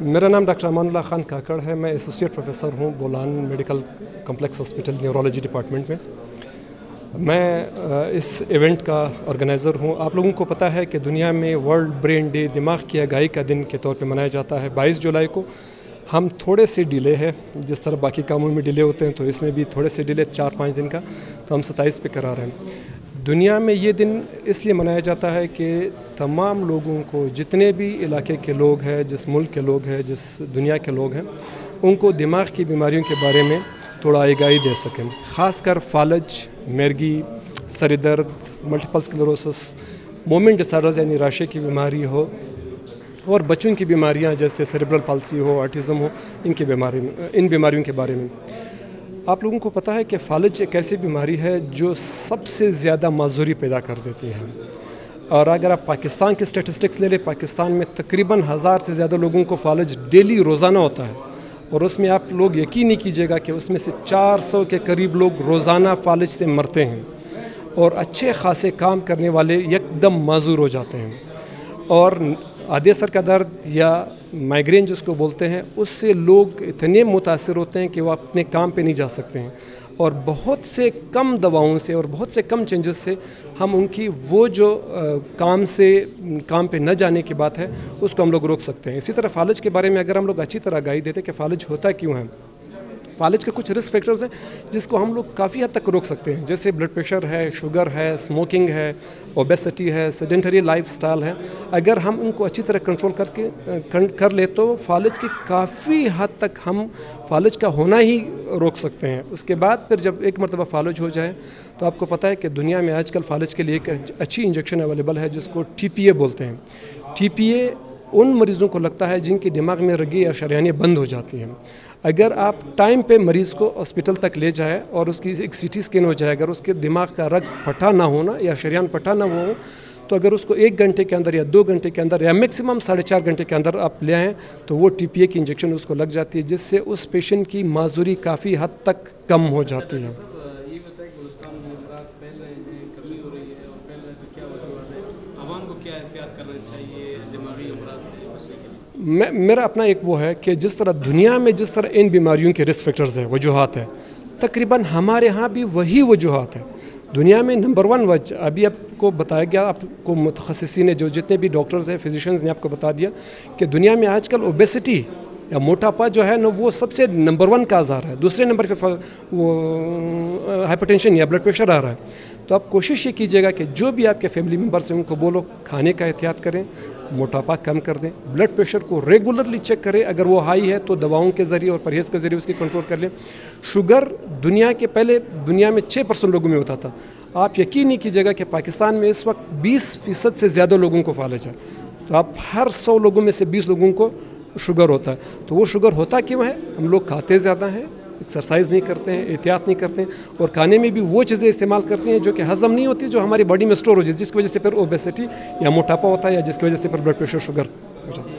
मेरा नाम डॉक्टर अमानुल्लाह खान काकड़ है। मैं एसोसिएट प्रोफेसर हूँ Bolan medical complex hospital neurology department में। मैं इस इवेंट का ऑर्गेनाइज़र हूँ। आप लोगों को पता है कि दुनिया में वर्ल्ड ब्रेन डे दिमाग की आगाही का दिन के तौर पे मनाया जाता है 22 जुलाई को। हम थोड़े से डिले है, जिस तरह बाकी कामों में डिले होते हैं तो इसमें भी थोड़े से डिले 4-5 दिन का, तो हम 27 पे करा रहे हैं। दुनिया में ये दिन इसलिए मनाया जाता है कि तमाम लोगों को, जितने भी इलाके के लोग हैं, जिस मुल्क के लोग हैं, जिस दुनिया के लोग हैं, उनको दिमाग की बीमारियों के बारे में थोड़ा आगाही दे सकें। ख़ासकर फालज, मिर्गी, सर दर्द, मल्टीपल स्क्लेरोसिस, मोमेंट डिसऑर्डर्स यानी राशे की बीमारी हो, और बच्चों की बीमारियां जैसे सेरेब्रल पाल्सी हो, ऑटिज़म हो, इन बीमारियों के बारे में। आप लोगों को पता है कि फालज एक ऐसी बीमारी है जो सबसे ज़्यादा माजूरी पैदा कर देती है। और अगर आप पाकिस्तान के स्टेटिस्टिक्स ले लें, पाकिस्तान में तकरीबन 1000 से ज़्यादा लोगों को फालज डेली रोज़ाना होता है, और उसमें आप लोग यकीन नहीं कीजिएगा कि उसमें से 400 के करीब लोग रोज़ाना फालज से मरते हैं, और अच्छे खासे काम करने वाले एकदम माजूर हो जाते हैं। और आधे सर का दर्द या माइग्रेन जिसको बोलते हैं, उससे लोग इतने मुतासिर होते हैं कि वो अपने काम पे नहीं जा सकते हैं, और बहुत से कम दवाओं से और बहुत से कम चेंजेस से हम उनकी वो जो काम पे न जाने की बात है उसको हम लोग रोक सकते हैं। इसी तरह फालज के बारे में अगर हम लोग अच्छी तरह आगाही देते हैं कि फालज होता क्यों है, फालज के कुछ रिस्क फैक्टर्स हैं जिसको हम लोग काफ़ी हद तक रोक सकते हैं, जैसे ब्लड प्रेशर है, शुगर है, स्मोकिंग है, ओबेसिटी है, सेडेंटरी लाइफस्टाइल है। अगर हम उनको अच्छी तरह कंट्रोल कर ले तो फालज की काफ़ी हद तक हम फालज का होना ही रोक सकते हैं। उसके बाद फिर जब एक मरतबा फालज हो जाए तो आपको पता है कि दुनिया में आजकल फालज के लिए एक अच्छी इंजेक्शन अवेलेबल है जिसको TPA बोलते हैं। TPA उन मरीज़ों को लगता है जिनके दिमाग में रगे या शरियानें बंद हो जाती हैं। अगर आप टाइम पे मरीज़ को हॉस्पिटल तक ले जाए और उसकी एक CT स्कैन हो जाए, अगर उसके दिमाग का रग फटा ना होना या शरियान फटा ना हो, तो अगर उसको 1 घंटे के अंदर या 2 घंटे के अंदर या मैक्सिमम 4.5 घंटे के अंदर आप ले आएँ तो वो TPA की इंजेक्शन उसको लग जाती है, जिससे उस पेशेंट की माजूरी काफ़ी हद तक कम हो जाती है। मेरा अपना एक वो है कि जिस तरह दुनिया में जिस तरह इन बीमारियों के रिस्क फैक्टर्स हैं, वजूहात है, तकरीबन हमारे यहाँ भी वही वजूहात है। दुनिया में नंबर 1 वजह अभी आपको बताया गया, आपको मुतखस्सिसीन ने, जो जितने भी डॉक्टर्स हैं, फिजिशियंस ने आपको बता दिया कि दुनिया में आजकल ओबेसिटी या मोटापा जो है ना, वो सबसे नंबर 1 का आज़ार है। दूसरे नंबर पे वो हाइपरटेंशन या ब्लड प्रेशर आ रहा है। तो आप कोशिश ये कीजिएगा कि जो भी आपके फैमिली मेम्बर्स हैं उनको बोलो खाने का एहतियात करें, मोटापा कम कर दें, ब्लड प्रेशर को रेगुलरली चेक करें, अगर वो हाई है तो दवाओं के ज़रिए और परहेज़ के ज़रिए उसकी कंट्रोल कर लें। शुगर दुनिया में 6% लोगों में होता था, आप यकीन नहीं कीजिएगा कि पाकिस्तान में इस वक्त 20% से ज़्यादा लोगों को फालज है। तो आप हर 100 लोगों में से 20 लोगों को शुगर होता है। तो वो शुगर होता क्यों है? हम लोग खाते ज़्यादा हैं, एक्सरसाइज नहीं करते हैं, एहतियात नहीं करते हैं, और खाने में भी वो चीज़ें इस्तेमाल करते हैं जो कि हज़म नहीं होती, जो हमारी बॉडी में स्टोर हो जाती है, जिसकी वजह से फिर ओबेसिटी या मोटापा होता है, या जिसकी वजह से फिर ब्लड प्रेशर, शुगर हो जाता है।